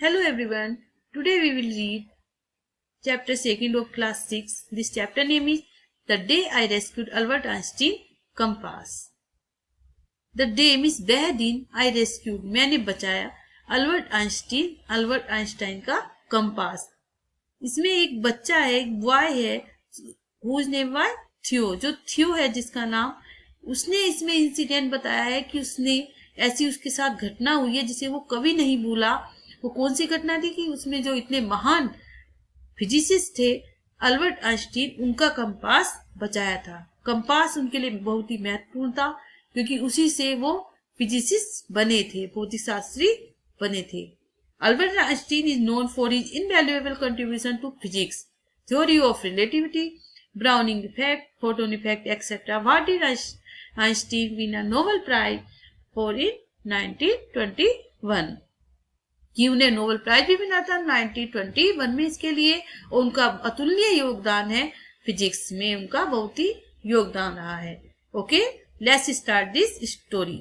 Hello everyone. Today we will read chapter 2 of class 6. This chapter name is The Day I Rescued Albert Einstein Compass. The day means वह दिन I rescued मैंने बचाया Albert Einstein का compass. इसमें एक बच्चा है, एक बॉय है, whose name was थियो, जो थियो है जिसका नाम, उसने इसमें इंसिडेंट बताया है कि उसने ऐसी उसके साथ घटना हुई है जिसे वो कभी नहीं भूला. वो कौन सी घटना थी कि उसमें जो इतने महान फिजिसिस्ट थे अल्बर्ट आइंस्टीन, उनका कंपास बचाया था. कंपास उनके लिए बहुत ही महत्वपूर्ण था क्योंकि उसी से वो फिजिसिस्ट बने थे, भौतिक शास्त्री बने थे. Albert Einstein is known for his invaluable contribution to physics, theory of relativity, Browning effect, photon effect etcetera. What did Einstein win a Nobel prize for in 1921? कि उन्हें नोबेल प्राइज भी मिला था 1921 में इसके लिए. उनका अतुल्य योगदान है, फिजिक्स में उनका बहुत ही योगदान रहा है. Okay, let's start this story.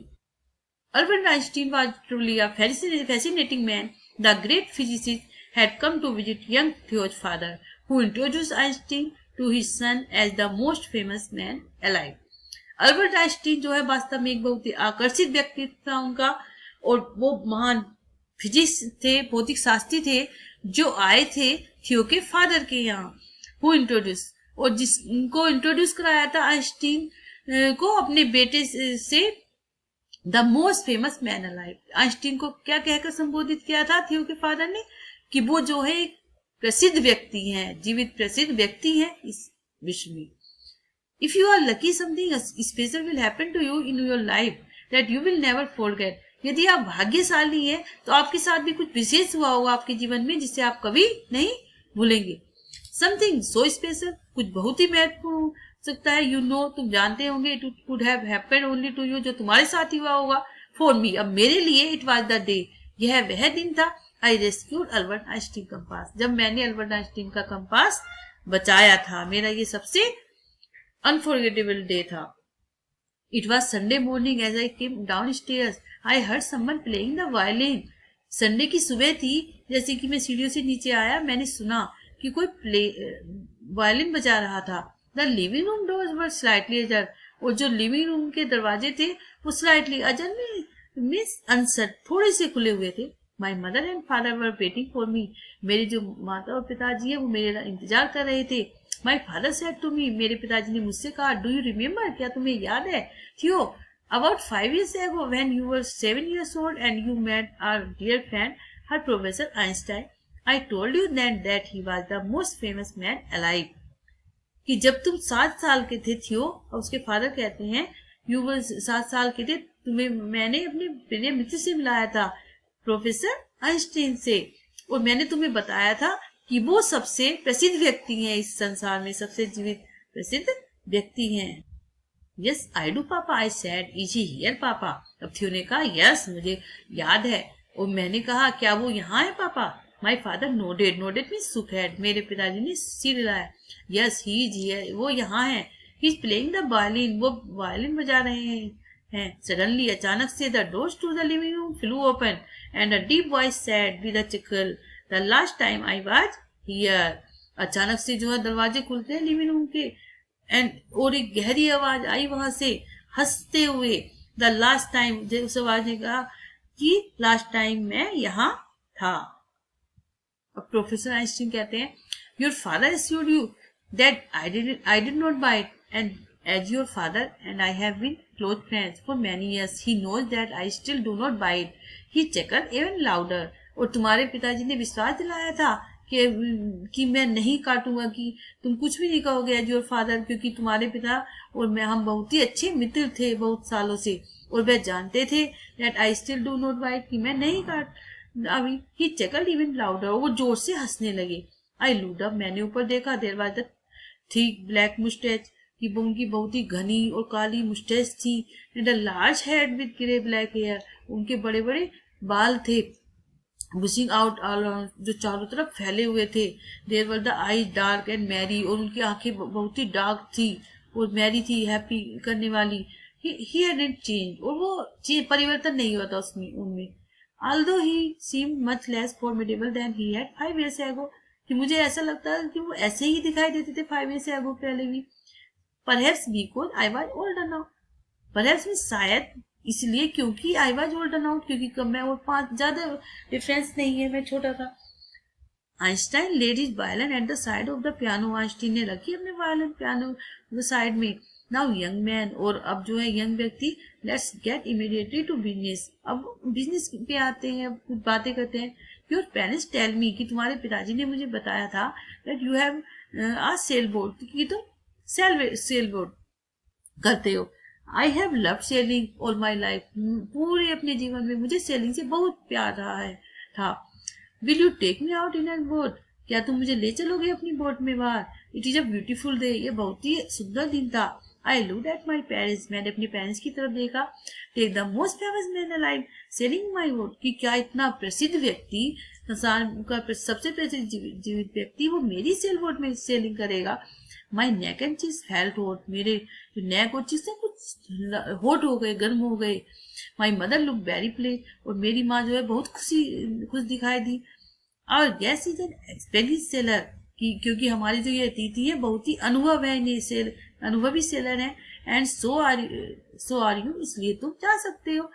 Albert Einstein was truly a fascinating man. The great physicist had come to visit young Theo's father, who introduced Einstein to his son as the most famous man alive. Albert Einstein जो है वास्तव में एक बहुत ही आकर्षित व्यक्ति था उनका, और वो महान फिजिक्स थे, भौतिक शास्त्री थे जो आए थे थियो के फादर के यहाँ. हु इंट्रोड्यूस, और जिसको इंट्रोड्यूस कराया था आइंस्टीन को अपने बेटे से, the most famous man alive. Einstein को क्या कहकर संबोधित किया था थियो के फादर ने कि वो जो है एक प्रसिद्ध व्यक्ति हैं, जीवित प्रसिद्ध व्यक्ति हैं इस विश्व में. If you are lucky, something special will happen to you in your life that you will never forget. यदि आप भाग्यशाली हैं तो आपके साथ भी कुछ विशेष हुआ होगा आपके जीवन में जिसे आप कभी नहीं भूलेंगे. समथिंग सो स्पेशल, कुछ बहुत ही महत्वपूर्ण हो सकता है. यू नो, तुम जानते होंगे. It could have happened only to you, जो तुम्हारे साथ ही हुआ होगा. फॉर मी, अब मेरे लिए, इट वाज द डे, यह वह दिन था. आई रेस्क्यूड अल्बर्ट आइंस्टीन कंपास, जब मैंने अल्बर्ट आइंस्टीन का कंपास बचाया था. मेरा ये सबसे अनफॉरगेटेबल डे था. It was Sunday morning as I came down stairs I heard someone playing the violin. Sunday की सुबह थी, जैसे कि मैं सीढ़ियों से नीचे आया, मैंने सुना कि कोई वायलिन बजा रहा था. The living room doors were slightly अजर, और जो लिविंग रूम के दरवाजे थे वो स्लाइटली अजर मीन्स अनसर्ट, थोड़े से खुले हुए थे. My mother and father were waiting for me, मेरे जो माता और पिताजी है वो मेरा इंतजार कर रहे थे. My father said to me, मेरे पिताजी ने मुझसे कहा, डू यू रिमेम्बर, क्या तुम्हें याद है थियो, about 5 years ago when you were 7 years old and you met our dear friend, her Professor Einstein. I told you then that he was the most famous man alive. कि जब तुम 7 साल के थे थियो, और उसके फादर कहते हैं यू वर 7 साल के थे, तुम्हें मैंने अपने प्रिय मित्र से मिलाया था, प्रोफेसर आइंस्टाइन से, और मैंने तुम्हें बताया था कि वो सबसे प्रसिद्ध व्यक्ति हैं इस संसार में, सबसे जीवित प्रसिद्ध व्यक्ति हैं. यस आई डू पापा, I said, is he here पापा. अब थियो ने कहा, यस मुझे याद है. और मैंने कहा, क्या वो यहाँ है पापा? My father nodded, nodded means shook head, मेरे पिताजी ने सिर हिलाया. यस ही इज हियर, वो यहाँ है. He is playing the violin, वो वायलिन बजा रहे हैं. सडनली, अचानक से, the doors to the living room flew open and a deep voice said with a chuckle, the last time I was here. अचानक से जो है दरवाजे खुलते हैं लिविंग रूम के, एंड और एक गहरी आवाज आई वहां से हंसते हुए. द लास्ट टाइम, उस आवाज ने कहा कि लास्ट टाइम मैं यहाँ था. अब प्रोफेसर आइंस्टीन कहते हैं, your father assured you that I did not bite, and as your father and I have been close friends for many years, he knows that I still do not bite. He chuckled even louder. और तुम्हारे पिताजी ने विश्वास दिलाया था कि मैं नहीं काटूंगा, कि तुम कुछ भी नहीं कहोगे एज योर फादर, क्योंकि तुम्हारे पिता और मैं, हम बहुत ही अच्छे मित्र थे बहुत सालों से, और वह जानते थे that I still do not bite, कि मैं नहीं काट अभी. ही chuckled even louder, वो जोर से हंसने लगे. आई लुक्ड अप, मैंने ऊपर देखा. There was the thick black mustache, कि उनकी बहुत ही घनी और काली मुस्टैच थी. And a large head with grey black hair, उनके बड़े बड़े बाल थे बुशिंग आउट ऑल, जो चारों तरफ फैले हुए थे. There were the eyes dark and merry, और उनकी आंखें बहुत ही डार्क थी और मैरी थी, हैप्पी करने वाली. ही हैडंट चेंज, और वो परिवर्तन नहीं हुआ था उसमें उनमें. although he seemed much less formidable than he had 5 years ago, कि मुझे ऐसा लगता है कि वो ऐसे ही दिखाई देते थे 5 years ago पहले भी. Perhaps because I was older now. Perhaps में शायद इसलिए क्योंकि I was older now, क्योंकि कब मैं और 5 ज्यादा डिफरेंस नहीं है, मैं छोटा था. Einstein laid his violin at the side of the piano. Einstein ने रखी अपने वायलिन पियानो साइड में. नाउ यंग मैन, और अब जो है यंग व्यक्ति, let's get immediately to business. अब बिजनेस पे आते हैं, अब कुछ बातें करते हैं. योर पेरेंट्स टेल मी, कि तुम्हारे पिताजी ने मुझे बताया था, that you have a sail boat, कि तुम सेल बोट करते हो. I have loved sailing all my life. पूरे अपने जीवन में मुझे सेलिंग से बहुत प्यार रहा है था. Will you take me out in an boat, क्या तुम मुझे ले चलोगे अपनी बोट में बाहर. It is a beautiful day, ये बहुत ही सुंदर दिन था. I looked at my parents, मैंने अपने पेरेंट्स की तरफ देखा. Take the most famous man alive sailing my boat, कि क्या इतना प्रसिद्ध व्यक्ति, संसार का सबसे प्रसिद्ध जीवित व्यक्ति, वो मेरी सेल बोट में सेलिंग करेगा. माई नेक एंड चीज फेल्ट हॉट, मेरे नेक और चीज कुछ हॉट हो गए, गर्म हो गए. My mother look very plain, और मेरी माँ जो है बहुत खुश दिखाई दी. और gas is an experience seller, क्योंकि हमारी जो ये अतिथि है बहुत ही अनुभव है, इन्हें अनुभवी सेलर है. एंड सो आर यू, इसलिए तुम जा सकते हो.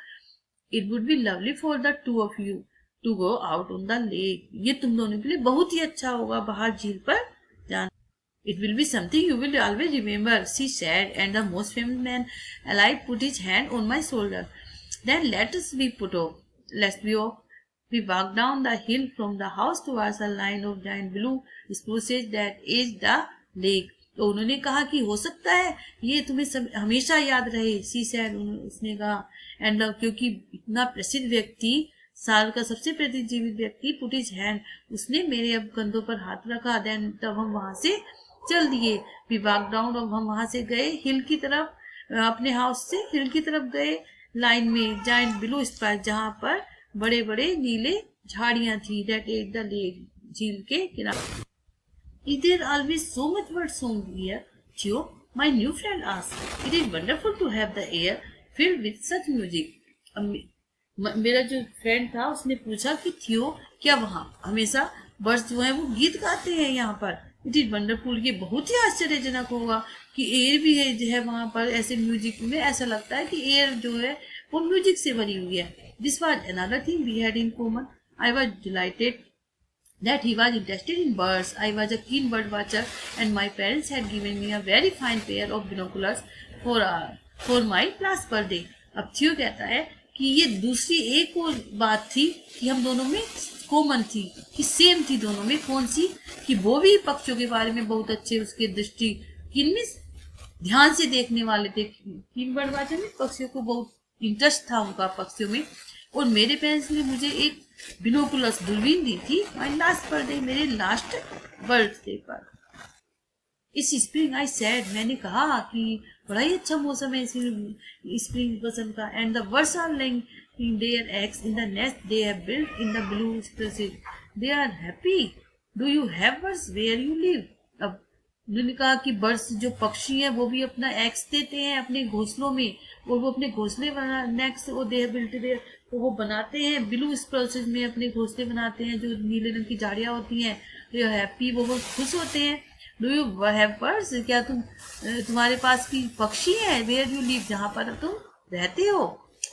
It would be lovely for the two of you to go out on the lake, ये तुम दोनों के लिए बहुत ही अच्छा होगा बाहर झील पर जाना. It will be something you will always remember, she said, and the most famous man alive put his hand on my shoulder. Then let's be off. We walked down the hill from the house towards a line of giant blue spruces that edged the lake. तो उन्होंने कहा कि हो सकता है ये तुम्हें हमेशा याद रहे, she said, उसने कहा. एंड क्योंकि इतना प्रसिद्ध व्यक्ति, साल का सबसे प्रसिद्ध जीवित व्यक्ति, पुट हिज हैंड, उसने मेरे अब कंधों पर हाथ रखा. देन तब हम वहां से चल दिए. वी वॉक डाउन, अब हम वहां से गए हिल की तरफ, अपने हाउस से हिल की तरफ गए. लाइन में जाइंट ब्लू स्पाइस, जहां पर बड़े बड़े नीले झाड़ियां थी. दैट एट द लेक, झील के किनारे. Is there always so much bird song here, Theo, my new friend asked. It is wonderful to have the air filled with such music. मेरा जो फ्रेंड था उसने पूछा कि थियो, क्या वहाँ हमेशा बर्ड्स जो है वो गीत गाते हैं यहाँ पर. इट इज वंडरफुल, ये बहुत ही आश्चर्यजनक होगा कि एयर भी है जो है वहां पर ऐसे म्यूजिक में. ऐसा लगता है कि एयर जो है वो म्यूजिक से भरी हुई है. This was another thing we had in common. I was delighted that he was interested in birds. I was a keen bird watcher and my parents had given me a very fine pair of binoculars for my last birthday. अब थियो कहता है कि ये दूसरी एक और बात थी कि हम दोनों में कॉमन थी, कि सेम थी दोनों में. कौन सी, कि वो भी पक्षियों के बारे में बहुत अच्छे, उसके दृष्टि किनमें ध्यान से देखने वाले थे. कीन बर्ड वाचर में पक्षियों को बहुत इंटरेस्ट था उनका, पक्षियों में. और मेरे पेरेंट्स ने मुझे एक बिनोकुलस दूरबीन दी थी माय लास्ट बर्थडे, मेरे लास्ट बर्थडे पर. इस स्प्रिंग आई सेड, मैंने कहा कि बड़ा ही अच्छा मौसम है स्प्रिंग बसंत का. And the birds are laying their eggs in the nest they have built in the blue spaces. They are happy. Do you have birds where you live. अब उन्होंने कहा कि बर्ड्स जो पक्षी हैं वो भी अपना एग्स देते हैं अपने घोंसलों में, और वो अपने घोंसले बना नेक्स्ट वो दे बिल्ट देयर, तो वो बनाते हैं ब्लू स्पेसेस में अपने घोंसले बनाते हैं जो नीले रंग की झाड़ियाँ होती हैं. तो यू हैप्पी, वो बहुत खुश होते हैं. डू यू हैव बर्ड्स, क्या तुम्हारे पास की पक्षी है, वेयर यू लिव, जहाँ पर तुम रहते हो.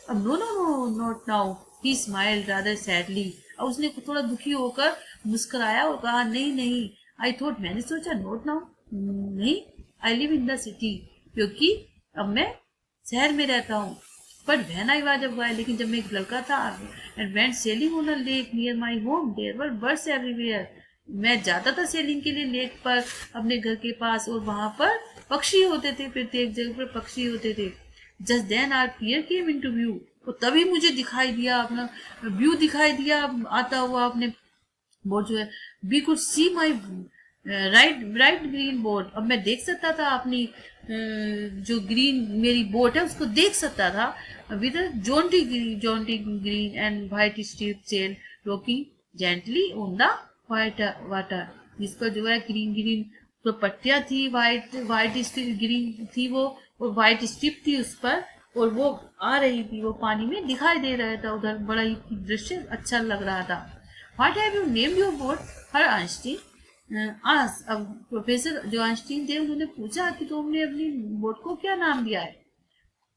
अब no no no not now, he smiled rather sadly. अब उसने थोड़ा दुखी होकर मुस्कुराया और कहा, नहीं नहीं. आई थॉट, मैंने सोचा, नॉट नाउ, नहीं, I live in the city, क्योंकि अब मैं शहर में रहता हूँ. But when I was a boy, लेकिन जब मैं एक लड़का था, and went sailing on a lake near my home, there were birds everywhere. मैं जाता था सेलिंग के लिए लेक पर अपने घर के पास, और वहां पर पक्षी होते थे, प्रत्येक जगह पर पक्षी होते थे. Just then our pier came into view, तो तभी मुझे दिखाई दिया, अपना व्यू दिखाई दिया आता हुआ अपने बोर्ड जो है. We could see my bright green board. अब मैं देख सकता था अपनी जो ग्रीन मेरी बोट है उसको देख सकता था, with jaunty green and white strip sail rocking gently on the white water. जिस पर जो है ग्रीन ग्रीन तो पट्टियां थी, व्हाइट स्ट्रिप ग्रीन थी वो, और व्हाइट स्ट्रिप थी उस पर, और वो आ रही थी, वो पानी में दिखाई दे रहा था उधर, बड़ा ही दृश्य अच्छा लग रहा था। What have you named your boat? Her Einstein as. अब प्रोफेसर जो आइंस्टीन थे उन्होंने पूछा कि तुमने अपनी बोट को क्या नाम दिया है?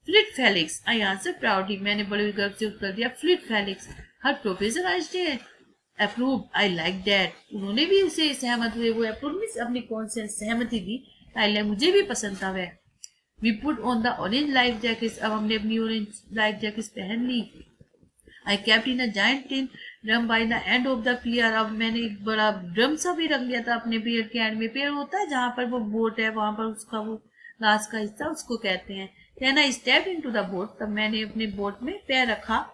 Fleet Felix, I answer proudly. मैंने बड़े गर्व से उत्तर दिया, fleet Felix. Her professor Einstein approve, I like that. उन्होंने भी उसे सहमत हुए, वो अप्रूव में अपनी कौन से सहमति दी, आई लाइक, मुझे भी पसंद था वह। We put on the orange life jackets, अब हमने अपनी ऑरेंज लाइफ जैकेट्स पहन ली। I kept in a giant tin drum by the end of the pier, अब मैंने एक बड़ा ड्रम सा भी रख लिया था अपने पियर के एंड में। पियर होता है जहाँ पर वो बोट है, वहां पर उसका वो लास्ट का हिस्सा उसको कहते हैं। Then I step into the boat, तब मैंने अपने बोट में पैर रखा।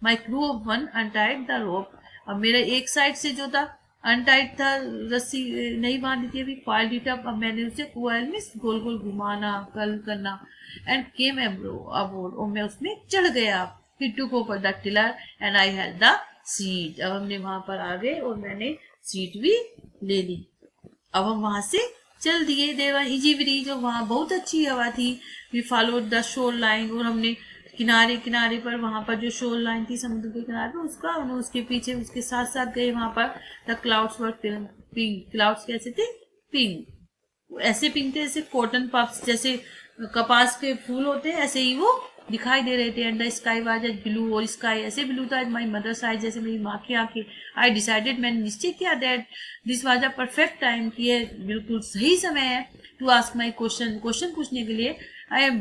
My crew of one untied the rope, अब मेरा एक साइड से जो था अनटाइट था, रस्सी नहीं बांधी थी अभी, कॉइल्ड इट अप, अब मैंने उसे कॉइल में गोल गोल घुमाना, कर्ल करना। एंड केम अबोर्ड, और मैं उसमें चढ़ गया। He took over the tiller and I had the seat, अब हमने वहां पर आ गए और मैंने सीट भी ले ली। अब हम वहां से चल दिए। देर वन इजी ब्रीज, और वहां बहुत अच्छी हवा थी। We followed the shore line, और हमने किनारे किनारे पर, वहां पर जो शोर लाइन थी समुद्र के किनारे पर, उसका उसके पीछे उसके साथ साथ गए वहां पर। The clouds were pink, clouds कैसे थे? पिंक, ऐसे पिंक थे जैसे कॉटन पफ्स, जैसे कपास के फूल होते हैं, ऐसे ही वो दिखाई दे रहे थे। And the sky was as blue, और स्काई ऐसे ब्लू था माई मदर्स आई, जैसे मेरी माँ की आंखें। आई डिसाइडेड, मैंने निश्चय किया that this was a perfect time, कि ये बिल्कुल सही समय है to ask my question, question पूछने के लिए। I have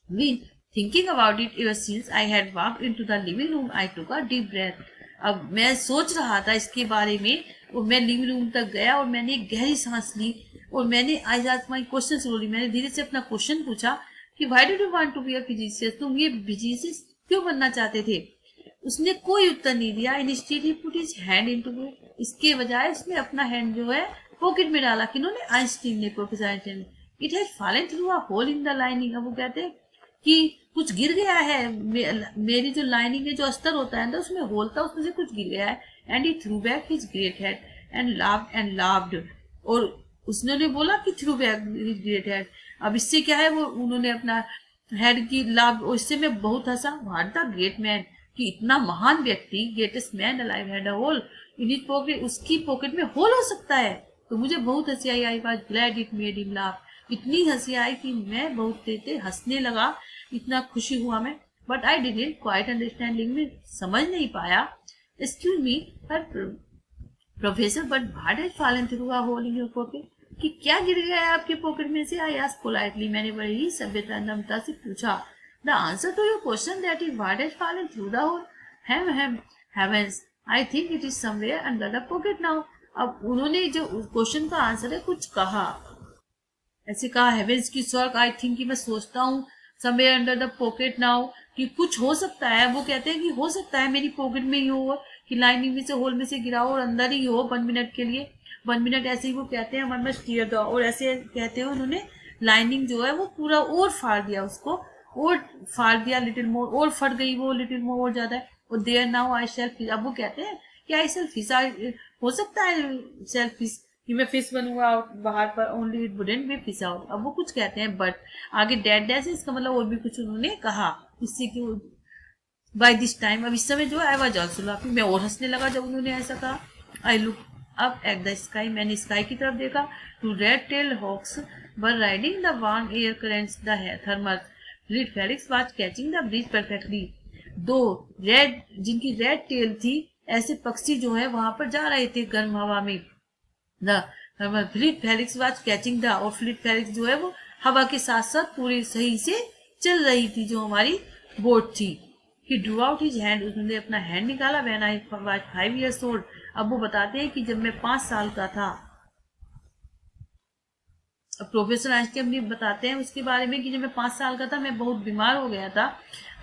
been thinking about it ever since I had walked into the living room, I took a deep breath। अब मैं सोच रहा था इसके बारे में, और मैं लिविंग रूम तक गया और मैंने एक गहरी सांस ली, और मैंने I asked my question slowly, मैंने धीरे से अपना क्वेश्चन पूछा कि why did you want to be a physician, तुम ये फिजिशियन क्यों बनना चाहते थे? उसने कोई उत्तर नहीं दिया। इंस्टेड ही पुट हिज हैंड इनटू, इसके बजाय उसने अपना हैंड जो है पॉकेट में डाला। किन्होंने? आइंस्टीन ने, professor Einstein. It has fallen through a hole in the lining, अब वो कहते हैं कि कुछ गिर गया है, मेरी जो लाइनिंग है, जो अस्तर होता है ना, उसमें होल था, उसमें से कुछ गिर गया है। And he through back his great head and लाव्ड, और उसने बोला कि through back his great head. अब इससे क्या है, वो उन्होंने अपना हेड की लाभ, और इससे मैं बहुत हंसा। व्हाट द ग्रेट मैन, कि इतना महान व्यक्ति, greatest man alive had a hole in his pocket, उसकी पॉकेट में होल हो सकता है। तो मुझे बहुत हंसी आई। I was glad it made him laugh, इतनी हंसी आई कि मैं बहुत तेज हंसने लगा, इतना खुशी हुआ मैं। But I didn't quite understanding, में समझ नहीं पाया। Excuse me herr professor, but what has fallen through a hole in your pocket, कि क्या गिर गया है आपके पॉकेट में से? आई आस्क्ड पोलाइटली, मैंने बड़ी ही सभ्यता नम्रता से पूछा। The answer to your question that is what has fallen through the hole, heavens, I think it is somewhere under the pocket now. अब उन्होंने जो क्वेश्चन का आंसर है कुछ कहा, ऐसे कहा, हेवेंस की स्वर्ग, आई थिंक, कि मैं सोचता हूँ, somewhere under the pocket now, कि कुछ हो सकता है। वो कहते हैं कि हो सकता है मेरी पॉकेट में ही हो, कि लाइनिंग में से, होल में से गिरा हो और अंदर ही हो 1 मिनट के लिए। 1 मिनट ऐसे ही वो कहते हैं, हमारे पास टीयर दो, और ऐसे कहते हैं उन्होंने लाइनिंग जो है वो पूरा और फाड़ दिया उसको, और फाड़ दिया लिटिल मोर, और फट गई वो लिटिल मोर और ज्यादा। और देयर नाउ आई सेल्फ, अब वो कहते हैं कि आई सेल्फ फिश, हो सकता है सेल्फ फिश, कि मैं फिश बनूंगा बाहर पर, only it wouldn't be fish out. अब वो कुछ कहते हैं, बट आगे डेड डैश है, इसका मतलब और भी कुछ उन्होंने कहा, इससे कि बाय दिस टाइम, अब इस समय जो है, आई वाज आल्सो लाफिंग, मैं और हंसने लगा जब उन्होंने ऐसा कहा। I look up at the sky, मैंने स्काई की तरफ देखा। Two red tail hawks were riding the warm air currents the thermal fleet Felix was catching the breeze perfectly. दो रेड, जिनकी रेड टेल थी, ऐसे पक्षी जो है वहां पर जा रहे थे गर्म हवा में। The fleet Felix was catching the, और फ्लीट फेलिक्स जो है वो हवा के साथ साथ पूरी सही से चल रही थी, जो हमारी बोट थी। He drew out his hand, उसने अपना हैंड निकाला। When I was 5 years old, अब वो बताते हैं कि जब मैं 5 साल का था। प्रोफेसर आइंस्टाइन बताते हैं उसके बारे में कि जब मैं 5 साल का था, मैं बहुत बीमार हो गया था।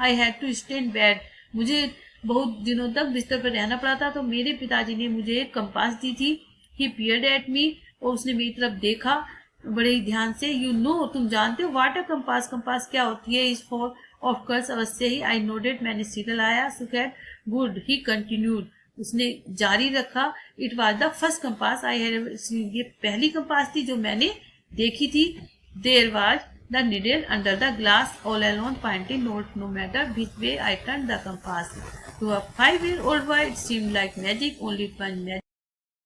I had to stay in bed, मुझे बहुत दिनों तक बिस्तर पर रहना पड़ा था। तो मेरे पिताजी ने मुझे एक कंपास दी थी। ही पियर्ड एट मी, और उसने मेरी तरफ देखा बड़े ही ध्यान से। यू नो, तुम जानते हो व्हाट अ कंपास, कंपास क्या होती है? इज फॉर ऑफ कोर्स, अवश्य ही। आई नोडेड, मैंने सिर हिलाया। सुखैड, गुड। ही कंटिन्यूड, उसने जारी रखा। It was the first compass I had, ये पहली कंपास थी जो मैंने देखी थी। There was the needle under the glass all alone, pointing north no matter which way I turned the compass. To a 5-year-old boy it seemed like magic, only one magic